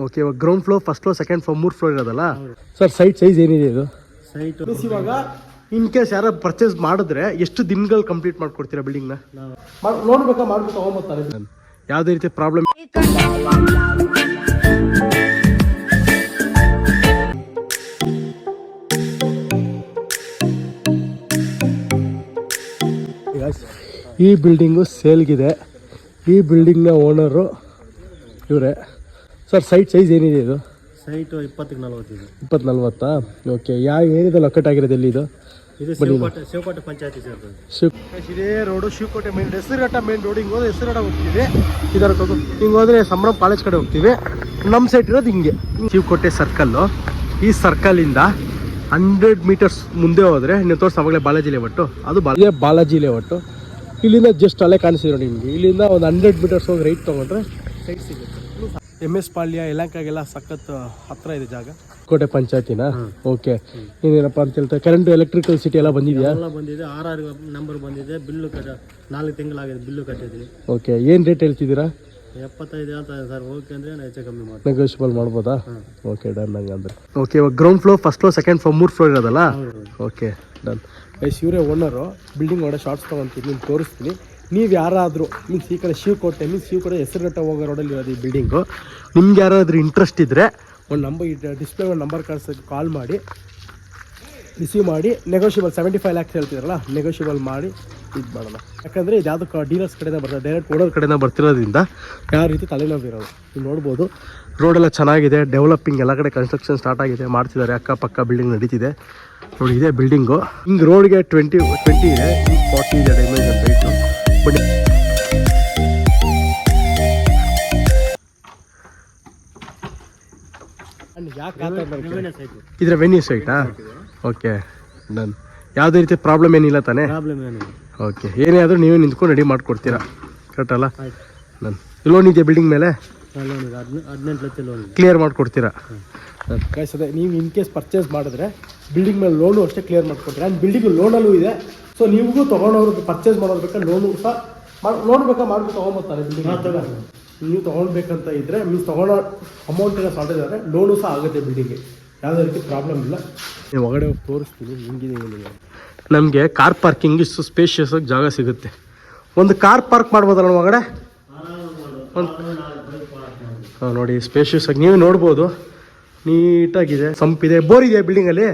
Okay, ಇವಾಗ ground floor, first floor, second floor, 3 floor ಇರೋದಲ್ಲ sir. Site size ಏನಿದೆ ಇದು? ಸೈಟ್ ಇವಾಗ ಇನ್ ಕೇಸ್ ಯಾರು ಪರ್ಚೇಸ್ ಮಾಡಿದ್ರೆ ಎಷ್ಟು ದಿನಗಳು ಕಂಪ್ಲೀಟ್ ಮಾಡ್ಕೊಡ್ತೀರಾ ಬಿಲ್ಡಿಂಗ್ನ? ನೋಡ್ಬೇಕಾ ಮಾಡ್ಬೇಕು ತಗೊಂಬತ್ತಾರೆ, ಯಾವುದೇ ರೀತಿ ಪ್ರಾಬ್ಲಮ್ ಈ ಬಿಲ್ಡಿಂಗು ಸೇಲ್ಗಿದೆ. ಈ ಬಿಲ್ಡಿಂಗ್ನ ಓನರು ಇವರೇ ಸರ್. ಸೈಟ್ ಸೈಜ್ ಏನಿದೆ ಇದು? ಸೈಟು 20-40 ಇದೆ. 20-40. ಓಕೆ, ಯಾವ ಏನಿದೆ ಲೊಕೇಟ್ ಆಗಿರೋದು ಎಲ್ಲಿ ಇದು? ಶಿವಕೋಟೆ ಪಂಚಾಯತಿ ಇದೇ road Shivakote main Hesaraghatta main road. ಹಿಂಗೆ ಹೋದ್ರೆ ಹೆಸರುಘಟ್ಟ ಹೋಗ್ತೀವಿ, ಇದರ ಹಿಂಗೆ ಹೋದ್ರೆ ಸಂಭ್ರಮ ಕಾಲೇಜ್ ಕಡೆ ಹೋಗ್ತೀವಿ. ನಮ್ಮ ಸೈಟ್ ಇರೋದು ಹಿಂಗೆ ಶಿವಕೋಟೆ ಸರ್ಕಲ್ಲು. ಈ ಸರ್ಕಲಿಂದ 100 ಮೀಟರ್ಸ್ ಮುಂದೆ ಹೋದರೆ ನೀವು ತೋರಿಸಿ ಅವಾಗಲೇ ಬಾಲಾಜಿ ಲೇಔಟು, ಅದು ಬಾಲಾಜಿ ಲೇಔಟು. ಇಲ್ಲಿಂದ ಜಸ್ಟ್ ಅಲ್ಲೇ ಕಾಣಿಸಿದ್ರು ನಿಮಗೆ. ಇಲ್ಲಿಂದ ಒಂದು 100 ಮೀಟರ್ಸ್ ಹೋಗಿ ರೈಟ್ ತೊಗೊಂಡ್ರೆ ಸೈಟ್ ಸಿಗುತ್ತೆ. MS ಪಾಳ್ಯ, ಯಲಹಂಕಗೆಲ್ಲ ಸಖತ್ ಹತ್ರ ಇದೆ ಜಾಗ. ಕೋಟೆ ಪಂಚಾಯತಿನ? ಓಕೆ. ಇನ್ನೇನಪ್ಪ ಅಂತ ಹೇಳ್ತಾರೆ, ಕರೆಂಟ್, ಎಲೆಕ್ಟ್ರಿಕಲ್ ಸಿಟಿ ಎಲ್ಲ ಬಂದಿದೆಯಾ? ಎಲ್ಲ ಬಂದಿದೆ. 6 ನಂಬರ್ ಬಂದಿದೆ. Bill 4 ತಿಂಗಳಾಗಿದೆ, bill ಕಟ್ಟಿದ್ದೀನಿ. ಓಕೆ, ಏನು ರೇಟ್ ಹೇಳ್ತಿದ್ದೀರಾ? 75 ಹೇಳ್ತಾರೆ ಸರ್. ಓಕೆ ಅಂದರೆ ಹೆಚ್ಚು ಕಮ್ಮಿ ಮಾಡಿ ನೆಗೋಷಿಯಬಲ್ ಮಾಡ್ಬೋದಾ? Okay, done. ಹಂಗಂದ್ರೆ ಓಕೆ. ಇವಾಗ ground floor, first floor, second floor, 3 floor ಇರೋದಲ್ಲ? Okay, done. ಇವರೇ ಓನರು. ಬಿಲ್ಡಿಂಗ್ ಒಳಗೆ ಶಾರ್ಟ್ಸ್ ತೊಗೊತೀನಿ, ನಿಮ್ಗೆ ತೋರಿಸ್ತೀನಿ. ನೀವು ಯಾರಾದರೂ ಮೀನ್ಸ್ ಈ ಕಡೆ ಶಿವಕೋಟೆ ಹೆಸರುಘಟ್ಟ ಹೋಗೋ ರೋಡಲ್ಲಿ ಇರೋದು ಈ ಬಿಲ್ಡಿಂಗು. ನಿಮ್ಗೆ ಯಾರಾದರೂ ಇಂಟ್ರೆಸ್ಟ್ ಇದ್ದರೆ ಒಂದು ನಂಬರ್, ಡಿಸ್ಪ್ಲೇ ಒಂದು ನಂಬರ್ ಕಳ್ಸೋಕ್ಕೆ ಕಾಲ್ ಮಾಡಿ, ರಿಸೀವ್ ಮಾಡಿ. ನೆಗೋಷಿಯಬಲ್ 75 ಲ್ಯಾಕ್ಸ್ ಹೇಳ್ತಿದ್ರಲ್ಲ, ನೆಗೋಷಿಯಬಲ್ ಮಾಡಿ ಇದು ಮಾಡೋಣ. ಯಾಕಂದರೆ ಇದು ಯಾವುದಕ್ಕೆ ಡೀಲರ್ಸ್ ಕಡೆಯಿಂದ ಬರ್ತದೆ, ಡೈರೆಕ್ಟ್ ಓನರ್ ಕಡೆಯಿಂದ ಬರ್ತಿರೋದ್ರಿಂದ ಯಾವ ರೀತಿ ತಲೆನೋವು ಇರೋದು. ನೀವು ನೋಡ್ಬೋದು, ರೋಡೆಲ್ಲ ಚೆನ್ನಾಗಿದೆ, ಡೆವಲಪಿಂಗ್, ಎಲ್ಲ ಕಡೆ ಕನ್ಸ್ಟ್ರಕ್ಷನ್ ಸ್ಟಾರ್ಟ್ ಆಗಿದೆ, ಮಾಡ್ತಿದ್ದಾರೆ. ಅಕ್ಕಪಕ್ಕ ಬಿಲ್ಡಿಂಗ್ ನಡೀತಿದೆ ನೋಡಿ. ಇದೇ ಬಿಲ್ಡಿಂಗು. ಹಿಂಗೆ ರೋಡ್ಗೆ 20 ಇದೆ, 40 ಇದೆ ಡೈಮೆನ್ಷನ್ ಸೈಟು. ಬಟ್ ಇದ್ರ ವೆನ್ಯೂ ಸೈಟಾ? Okay, done. ಯಾವುದೇ ರೀತಿ ಪ್ರಾಬ್ಲಮ್ ಏನಿಲ್ಲ ತಾನೇ? ಪ್ರಾಬ್ಲಮ್ ಏನಿಲ್ಲ. ಓಕೆ, ಏನೇ ಆದರೂ ನೀವೇ ನಿಂತ್ಕೊಂಡು ರೆಡಿ ಮಾಡಿಕೊಡ್ತೀರಾ, ಕರೆಕ್ಟ್ ಅಲ್ಲ? ಡನ್. ಲೋನ್ ಇದೆಯಾ ಬಿಲ್ಡಿಂಗ್ ಮೇಲೆ? 18 ಲಕ್ಷ ಲೋನ್ ಕ್ಲಿಯರ್ ಮಾಡಿಕೊಡ್ತೀರಾ? ಅದೇ ನೀವು ಇನ್ ಕೇಸ್ ಪರ್ಚೇಸ್ ಮಾಡಿದ್ರೆ ಬಿಲ್ಡಿಂಗ್ ಮೇಲೆ ಲೋನು ಅಷ್ಟೇ ಕ್ಲಿಯರ್ ಮಾಡಿಕೊಡ್ತೀರಾ. ಆ್ಯಂಡ್ ಬಿಲ್ಡಿಂಗ್ ಲೋನಲ್ಲೂ ಇದೆ. ಸೊ ನಿಮಗೂ ತೊಗೊಂಡವ್ರಿಗೆ ಪರ್ಚೇಸ್ ಮಾಡೋದು ಬೇಕಾ ಲೋನು ಸಹ ಲೋನ್ ಬೇಕಾ ಮಾಡ್ಬಿಟ್ಟು ತೊಗೊಂಬರ್ತಾರೆ ಬಿಲ್ಡಿಂಗ್. ನೀವು ತೊಗೊಳ್ಬೇಕಂತ ಇದ್ದರೆ ಮೀನ್ಸ್ ತೊಗೊಳ್ಳೋ ಅಮೌಂಟಿನ ಸಾಲ್ಟ್ ಇದ್ದಾರೆ, ಲೋನು ಸಹ ಆಗುತ್ತೆ ಬಿಲ್ಡಿಂಗ್ಗೆ, ಯಾವುದೇ ರೀತಿ ಪ್ರಾಬ್ಲಮ್ ಇಲ್ಲ. ನೀವು ಹೊರಗಡೆ ಹೋಗಿ ತೋರಿಸ್ತೀನಿ ಹಿಂಗಿದೆ ಏನಿದೆ. ನಮಗೆ ಕಾರ್ ಪಾರ್ಕಿಂಗ್ ಇಷ್ಟು ಸ್ಪೇಷಿಯಸ್ ಆಗಿ ಜಾಗ ಸಿಗುತ್ತೆ. ಒಂದು ಕಾರ್ ಪಾರ್ಕ್ ಮಾಡ್ಬೋದಲ್ಲ ಹೊರಗಡೆ? ಹಾಂ, ನೋಡಿ ಸ್ಪೇಷಿಯಸ್ ಆಗಿ ನೀವೇ ನೋಡ್ಬೋದು, ನೀಟಾಗಿದೆ, ಸಂಪಿದೆ. ಬೋರ್ ಇದೆಯಾ ಬಿಲ್ಡಿಂಗಲ್ಲಿ?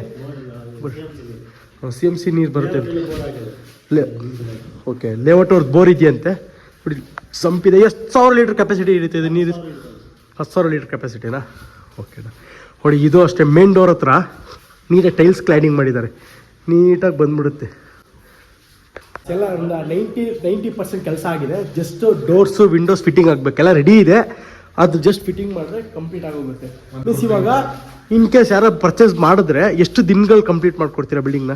CMC ನೀರು ಬರುತ್ತೆ. ಓಕೆ, ಲೇಔಟ್ ಅವ್ರದ್ದು ಬೋರ್ ಇದೆಯಂತೆ. ನೋಡಿ ಸಂಪಿದೆ. ಎಷ್ಟು 1000 ಲೀಟ್ರ್ ಕೆಪಾಸಿಟಿ ಇರುತ್ತೆ ನೀರು? 10,000 ಲೀಟ್ರ್ ಕೆಪಾಸಿಟಿನಾ? ಓಕೆ. ನೋಡಿ ಇದು ಅಷ್ಟೇ, ಮೇನ್ ಡೋರ್ ಹತ್ರ ನೀಟಾಗಿ ಟೈಲ್ಸ್ ಕ್ಲೈಡಿಂಗ್ ಮಾಡಿದ್ದಾರೆ, ನೀಟಾಗಿ ಬಂದ್ಬಿಡುತ್ತೆ. ಎಲ್ಲ ಒಂದು 90% ಕೆಲಸ ಆಗಿದೆ. ಜಸ್ಟ್ ಡೋರ್ಸು, ವಿಂಡೋಸ್ ಫಿಟ್ಟಿಂಗ್ ಆಗಬೇಕೆಲ್ಲ ರೆಡಿ ಇದೆ. ಅದು ಜಸ್ಟ್ ಫಿಟ್ಟಿಂಗ್ ಮಾಡಿದ್ರೆ ಕಂಪ್ಲೀಟ್ ಆಗೋಗುತ್ತೆ. ಮೀನ್ಸ್ ಇವಾಗ ಇನ್ ಕೇಸ್ ಯಾರು ಪರ್ಚೇಸ್ ಮಾಡಿದ್ರೆ ಎಷ್ಟು ದಿನಗಳು ಕಂಪ್ಲೀಟ್ ಮಾಡ್ಕೊಡ್ತೀರಾ ಬಿಲ್ಡಿಂಗ್ನ?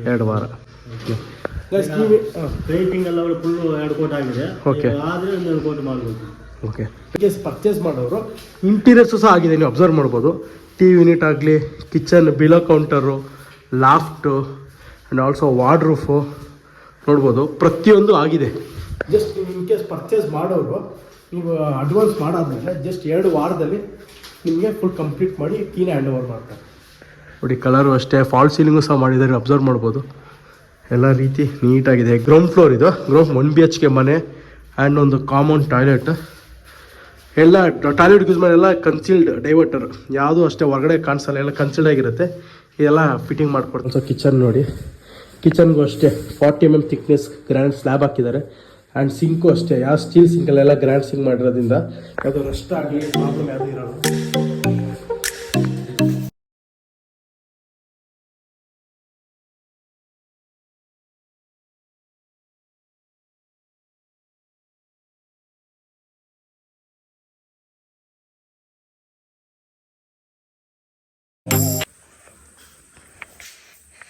2 ವಾರ. ಪೇಂಟಿಂಗ್ ಎಲ್ಲ ಫುಲ್ 2 ಕೋಟಿ ಆಗಿದೆ. ಓಕೆ, ಆದರೆ 1 ಕೋಟಿ ಮಾಡಬೇಕು. ಓಕೆ. ಕೇಸ್ ಪರ್ಚೇಸ್ ಮಾಡೋರು ಇಂಟೀರಿಯರ್ಸು ಸಹ ಆಗಿದೆ, ನೀವು ಅಬ್ಸರ್ವ್ ಮಾಡ್ಬೋದು. TV ಯೂನಿಟ್ ಆಗಲಿ, kitchen, below counter, loft and also wardrobe ನೋಡ್ಬೋದು, ಪ್ರತಿಯೊಂದು ಆಗಿದೆ. ಜಸ್ಟ್ ನೀವು ಇನ್ ಕೇಸ್ ಪರ್ಚೇಸ್ ಮಾಡೋರು ನೀವು ಅಡ್ವಾನ್ಸ್ ಮಾಡಾದ್ಮೇಲೆ ಜಸ್ಟ್ 2 ವಾರದಲ್ಲಿ ನಿಮಗೆ ಫುಲ್ ಕಂಪ್ಲೀಟ್ ಮಾಡಿ ಕೀನೇ ಹ್ಯಾಂಡ್ ಓವರ್ ಮಾಡ್ತಾರೆ. ನೋಡಿ ಕಲರು ಅಷ್ಟೇ, ಫಾಲ್ ಸೀಲಿಂಗು ಸಹ ಮಾಡಿದ್ದಾರೆ, ಅಬ್ಸರ್ವ್ ಮಾಡ್ಬೋದು. ಎಲ್ಲ ರೀತಿ ನೀಟಾಗಿದೆ. ಗ್ರೌಂಡ್ ಫ್ಲೋರ್ ಇದು. 1 BHK ಮನೆ ಆ್ಯಂಡ್ ಒಂದು ಕಾಮನ್ ಟಾಯ್ಲೆಟ್. ಎಲ್ಲ ಟಾಯ್ಲೆಟ್ ಯೂಸ್ ಮಾಡಿ ಎಲ್ಲ ಕನ್ಸೀಲ್ಡ್ ಡೈವರ್ಟರ್, ಯಾವುದೂ ಅಷ್ಟೇ ಹೊರಗಡೆ ಕಾಣಿಸಲ್ಲ, ಎಲ್ಲ ಕನ್ಸೀಲ್ಡ್ ಆಗಿರುತ್ತೆ. ಇದೆಲ್ಲ ಫಿಟ್ಟಿಂಗ್ ಮಾಡ್ಕೊಡ್ತಾರೆ. ಸೊ ಕಿಚನ್ ನೋಡಿ, ಕಿಚನ್ಗೂ ಅಷ್ಟೇ 40 mm ಥಿಕ್ನೆಸ್ ಗ್ರ್ಯಾಂಡ್ ಸ್ಲ್ಯಾಬ್ ಹಾಕಿದ್ದಾರೆ. ಆ್ಯಂಡ್ ಸಿಂಕು ಅಷ್ಟೇ, ಯಾವ ಸ್ಟೀಲ್ ಸಿಂಕಲ್ಲೆಲ್ಲ ಗ್ರ್ಯಾಂಡ್ ಸಿಂಕ್ ಮಾಡಿರೋದ್ರಿಂದ ಯಾವುದೋ ನಷ್ಟ ಆಗಲಿ ಪ್ರಾಬ್ಲಮ್ ಯಾವುದೂ ಇರೋದು.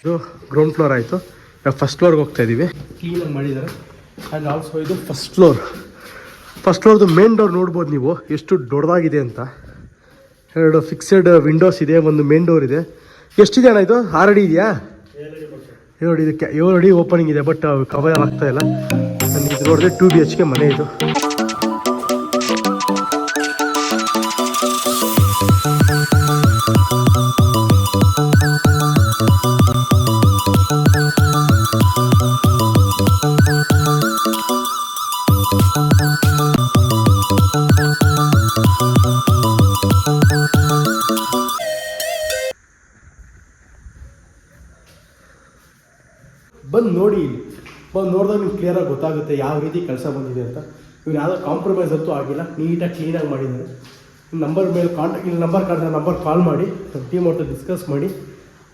ಇದು ಗ್ರೌಂಡ್ ಫ್ಲೋರ್ ಆಯಿತು. ಫಸ್ಟ್ ಫ್ಲೋರ್ಗೆ ಹೋಗ್ತಾ ಇದ್ದೀವಿ. ಕ್ಲೀನಾಗಿ ಮಾಡಿದ್ದಾರೆ. ಆ್ಯಂಡ್ ಆಲ್ಸೋ ಇದು ಫಸ್ಟ್ ಫ್ಲೋರ್ದು ಮೇನ್ ಡೋರ್ ನೋಡ್ಬೋದು ನೀವು ಎಷ್ಟು ದೊಡ್ಡದಾಗಿದೆ ಅಂತ. 2 ಫಿಕ್ಸೆಡ್ ವಿಂಡೋಸ್ ಇದೆ, ಒಂದು ಮೇನ್ ಡೋರ್ ಇದೆ. ಎಷ್ಟಿದೆ ಅಣ್ಣ ಇದು? 6 ಅಡಿ ಇದೆಯಾ? 7 ಅಡಿ ಇದಕ್ಕೆ 7 ಅಡಿ ಓಪನಿಂಗ್ ಇದೆ, ಬಟ್ ಕವರ್ ಆಗ್ತಾ ಇಲ್ಲ. ಇದು ನೋಡಿದ್ರೆ 2 BHK ಮನೆ ಇದು. ಬಂದು ನೋಡಿದಾಗ ನಿಮ್ಗೆ ಕ್ಲಿಯರಾಗಿ ಗೊತ್ತಾಗುತ್ತೆ ಯಾವ ರೀತಿ ಕೆಲಸ ಬಂದಿದೆ ಅಂತ. ಇವ್ರು ಯಾವುದೋ ಕಾಂಪ್ರಮೈಸ್ ಅಂತೂ ಆಗಿಲ್ಲ, ನೀಟಾಗಿ ಕ್ಲೀನಾಗಿ ಮಾಡಿದ್ದಾರೆ. ನಂಬರ್ ಮೇಲೆ ಕಾಂಟ್ಯಾಕ್ಟ್, ಇಲ್ಲಿ ನಂಬರ್ ಕಾರ್ಡ್, ನಂಬರ್ ಕಾಲ್ ಮಾಡಿ ನಮ್ಮ ಟೀಮ್ ಅವ್ರ ಡಿಸ್ಕಸ್ ಮಾಡಿ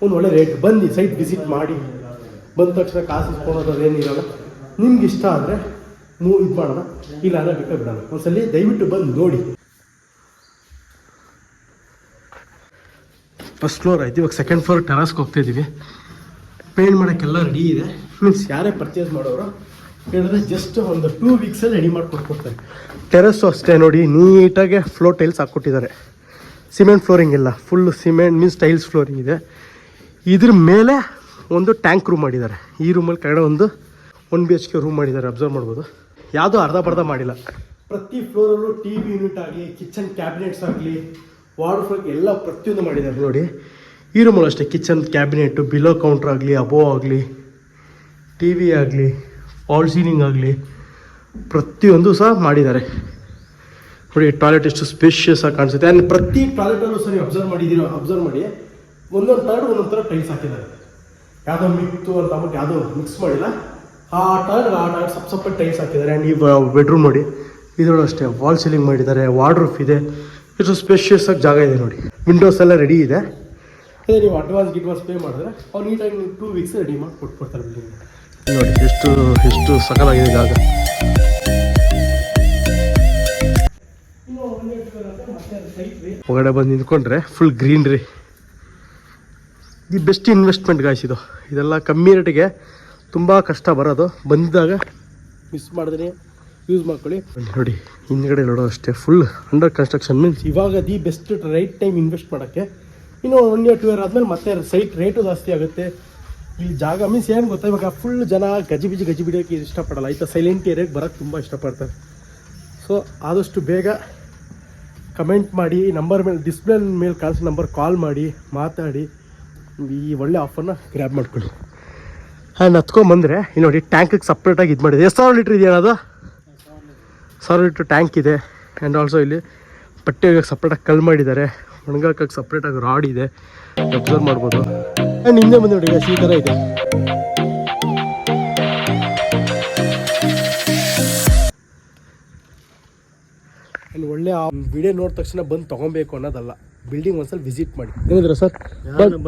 ಒಂದು ಒಳ್ಳೆ ರೇಟ್ ಬಂದು ಸೈಟ್ ವಿಸಿಟ್ ಮಾಡಿ ಬಂದ ತಕ್ಷಣ ಕಾಸು ಇಸ್ಕೊಳೋದು ಅದೇನಿರಲ್ಲ. ನಿಮ್ಗೆ ಇಷ್ಟ ಆದರೆ ಇದು ಮಾಡೋಣ, ಇಲ್ಲ ಅಂದರೆ ಬೇಕಾ ಬಿಡೋಣ. ಒಂದ್ಸಲಿ ದಯವಿಟ್ಟು ಬಂದು ನೋಡಿ. ಫಸ್ಟ್ ಫ್ಲೋರ್ ಆಯ್ತು, ಇವಾಗ ಸೆಕೆಂಡ್ ಫ್ಲೋರ್ ಟೆರಾಸ್ಗೆ ಹೋಗ್ತಾಯಿದ್ದೀವಿ. ಪೇಂಟ್ ಮಾಡೋಕ್ಕೆಲ್ಲ ರೆಡಿ ಇದೆ. ಮೀನ್ಸ್ ಯಾರೇ ಪರ್ಚೇಸ್ ಮಾಡೋರು ಹೇಳಿದ್ರೆ ಜಸ್ಟ್ ಒಂದು 2 ವೀಕ್ಸಲ್ಲಿ ರೆಡಿ ಮಾಡಿಕೊಡ್ತಾರೆ. ಟೆರಸ್ಸು ಅಷ್ಟೇ ನೋಡಿ, ನೀಟಾಗಿ ಫ್ಲೋರ್ ಟೈಲ್ಸ್ ಹಾಕ್ಕೊಟ್ಟಿದ್ದಾರೆ. ಸಿಮೆಂಟ್ ಫ್ಲೋರಿಂಗ್ ಇಲ್ಲ, full cement means tiles flooring ಇದೆ. ಇದ್ರ ಮೇಲೆ ಒಂದು ಟ್ಯಾಂಕ್ ರೂಮ್ ಮಾಡಿದ್ದಾರೆ. ಈ ರೂಮಲ್ಲಿ ಕೆಳಗಡೆ ಒಂದು 1 BHK ರೂಮ್ ಮಾಡಿದ್ದಾರೆ, ಅಬ್ಸರ್ವ್ ಮಾಡ್ಬೋದು. ಯಾವುದೂ ಅರ್ಧ ಮಾಡಿಲ್ಲ. ಪ್ರತಿ ಫ್ಲೋರಲ್ಲೂ TV ಯೂನಿಟ್ ಆಗಲಿ, ಕಿಚನ್ ಕ್ಯಾಬಿನೆಟ್ಸ್ ಆಗಲಿ, ವಾರ್ಡ್ರೋಬ್ ಎಲ್ಲ ಪ್ರತಿಯೊಂದು ಮಾಡಿದ್ದಾರೆ ನೋಡಿ. ಈ ರೂಮಲ್ಲೂ ಅಷ್ಟೇ ಕಿಚನ್ ಕ್ಯಾಬಿನೆಟ್ಟು, ಬಿಲೋ ಕೌಂಟ್ರ್ ಆಗಲಿ, ಅಬೋ ಆಗಲಿ, TV ಆಗಲಿ, ವಾಲ್ ಸೀಲಿಂಗ್ ಆಗಲಿ ಪ್ರತಿಯೊಂದು ಸಹ ಮಾಡಿದ್ದಾರೆ ನೋಡಿ. ಟಾಯ್ಲೆಟ್ ಎಷ್ಟು ಸ್ಪೇಷಿಯಸ್ ಆಗಿ ಕಾಣಿಸುತ್ತೆ. ಆ್ಯಂಡ್ ಪ್ರತಿ ಟಾಯ್ಲೆಟಲ್ಲೂ ಸರಿ ಅಬ್ಸರ್ವ್ ಮಾಡಿ ಒಂದೊಂದು ಥರ ಟೈಲ್ಸ್ ಹಾಕಿದ್ದಾರೆ. ಯಾವುದೋ ಮಿಕ್ತು ಅಂತ ಅಂದ್ಬಿಟ್ಟು ಯಾವುದೋ ಮಿಕ್ಸ್ ಮಾಡಿಲ್ಲ. ಆ ಟಾಯ್ಲೆಟ್ ಸಪ್ರೇಟ್ ಟೈಲ್ಸ್ ಹಾಕಿದ್ದಾರೆ. ಆ್ಯಂಡ್ ಈ ಬೆಡ್ರೂಮ್ ನೋಡಿ, ಇದರಲ್ಲೂ ಅಷ್ಟೇ ವಾಲ್ ಸೀಲಿಂಗ್ ಮಾಡಿದ್ದಾರೆ, ವಾರ್ಡ್ರೋಬ್ ಇದೆ, ಎಷ್ಟು ಸ್ಪೇಷಿಯಸ್ ಆಗಿ ಜಾಗ ಇದೆ ನೋಡಿ. ವಿಂಡೋಸ್ ಎಲ್ಲ ರೆಡಿ ಇದೆ. ಅದೇ ನೀವು ಅಡ್ವಾನ್ಸ್ ಪೇ ಮಾಡಿದ್ರೆ ಅವ್ರು ನೀಟಾಗಿ ನೀವು 2 ವೀಕ್ಸ್ ರೆಡಿ ಮಾಡಿ ಕೊಟ್ಕೊಡ್ತಾರೆ ಬಿಲ್ಡಿಂಗ್ ನೋಡಿ. ಎಷ್ಟು ಸಕಲಾಗಿದೆ ಜಾಗ. ಹೊರಗಡೆ ಬಂದು ನಿಂತ್ಕೊಂಡ್ರೆ full greenery. The best investment guys ಇದು. ಇದೆಲ್ಲ ಕಮ್ಮಿ ರೇಟಿಗೆ ತುಂಬ ಕಷ್ಟ ಬರೋದು, ಬಂದಿದ್ದಾಗ ಮಿಸ್ ಮಾಡಿದ್ರೆ ಯೂಸ್ ಮಾಡ್ಕೊಳ್ಳಿ ನೋಡಿ. ಹಿಂದ್ಗಡೆ ನೋಡೋ ಅಷ್ಟೇ ಫುಲ್ ಅಂಡರ್ ಕನ್ಸ್ಟ್ರಕ್ಷನ್. ಮೀನ್ಸ್ ಇವಾಗ the best right time invest ಮಾಡೋಕ್ಕೆ. ಇನ್ನು 1 year 2 year ಆದಮೇಲೆ ಮತ್ತೆ ಸೈಟ್ ರೇಟು ಜಾಸ್ತಿ ಆಗುತ್ತೆ. ಈ ಜಾಗ ಮೀನ್ಸ್ ಏನು ಗೊತ್ತಾ, ಇವಾಗ ಫುಲ್ ಜನ ಗಜಿಬಿಡಿಯೋಕ್ಕೆ ಇಷ್ಟಪಡಲ್ಲ ಆಯಿತಾ, ಸೈಲೆಂಟ್ ಏರಿಯಾಗೆ ಬರೋಕ್ಕೆ ತುಂಬ ಇಷ್ಟಪಡ್ತಾರೆ. ಸೊ ಆದಷ್ಟು ಬೇಗ ಕಮೆಂಟ್ ಮಾಡಿ, ನಂಬರ್ ಮೇಲೆ ಡಿಸ್ಪ್ಲೇ ಮೇಲೆ ಕಾಣಿಸೋ ನಂಬರ್ ಕಾಲ್ ಮಾಡಿ ಮಾತಾಡಿ ಈ ಒಳ್ಳೆ ಆಫರ್ನ ಗ್ರ್ಯಾಬ್ ಮಾಡ್ಕೊಳ್ಳಿ. ಆ್ಯಂಡ್ ಹತ್ಕೊಂಬಂದರೆ ಇಲ್ಲಿ ನೋಡಿ, ಟ್ಯಾಂಕಿಗೆ ಸಪ್ರೇಟಾಗಿ ಇದು ಮಾಡಿದೆ. ಎಷ್ಟು 1000 ಲೀಟ್ರ್ ಇದೆಯಾ ಅದು? 1000 ಲೀಟ್ರ್ ಟ್ಯಾಂಕ್ ಇದೆ. ಆ್ಯಂಡ್ ಆಲ್ಸೋ ಇಲ್ಲಿ ಬಟ್ಟೆ ಒಗೆಯೋಕ್ಕೆ ಸಪ್ರೇಟಾಗಿ ಕಲ್ ಮಾಡಿದ್ದಾರೆ, ಒಣಗಾಕಕ್ಕೆ ಸಪ್ರೇಟಾಗಿ ರಾಡ್ ಇದೆ, ಅಬ್ಸರ್ವ್ ಮಾಡ್ಬೋದು. ಆ್ಯಂಡ್ ಹಿಂದೆ ಬಂದು ನೋಡಿ ಈ ಥರ ಇದೆ. ಆ್ಯಂಡ್ ಒಳ್ಳೆ ವಿಡಿಯೋ ನೋಡಿದ ತಕ್ಷಣ ಬಂದು ತೊಗೊಬೇಕು ಅನ್ನೋದಲ್ಲ, ಬಿಲ್ಡಿಂಗ್ ಒಂದ್ಸಲ ವಿಸಿಟ್ ಮಾಡಿ. ಏನಿದ್ರೆ ಸರ್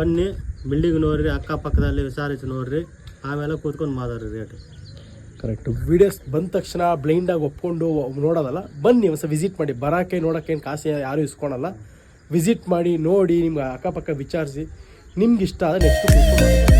ಬನ್ನಿ, ಬಿಲ್ಡಿಂಗ್ ನೋಡ್ರಿ, ಅಕ್ಕಪಕ್ಕದಲ್ಲಿ ವಿಚಾರಿಸಿ ನೋಡ್ರಿ, ಆಮೇಲೆ ಕೂತ್ಕೊಂಡು ಮಾತಾಡ್ರಿ ರೇಟ್. ಕರೆಕ್ಟು. ವೀಡಿಯೋಸ್ ಬಂದ ತಕ್ಷಣ ಬ್ಲೈಂಡಾಗಿ ಒಪ್ಕೊಂಡು ನೋಡೋದಲ್ಲ, ಬನ್ನಿ ಒಂದ್ಸಲ ವಿಸಿಟ್ ಮಾಡಿ. ಬರೋಕ್ಕೆ ನೋಡೋಕ್ಕೇನು ಕಾಸು ಯಾರೂ ಇಸ್ಕೊಳಲ್ಲ. ವಿಸಿಟ್ ಮಾಡಿ, ನೋಡಿ, ನಿಮ್ಗೆ ಅಕ್ಕಪಕ್ಕ ವಿಚಾರಿಸಿ, ನಿಮ್ಗೆ ಇಷ್ಟ ಆದರೆ ನೆಕ್ಸ್ಟ್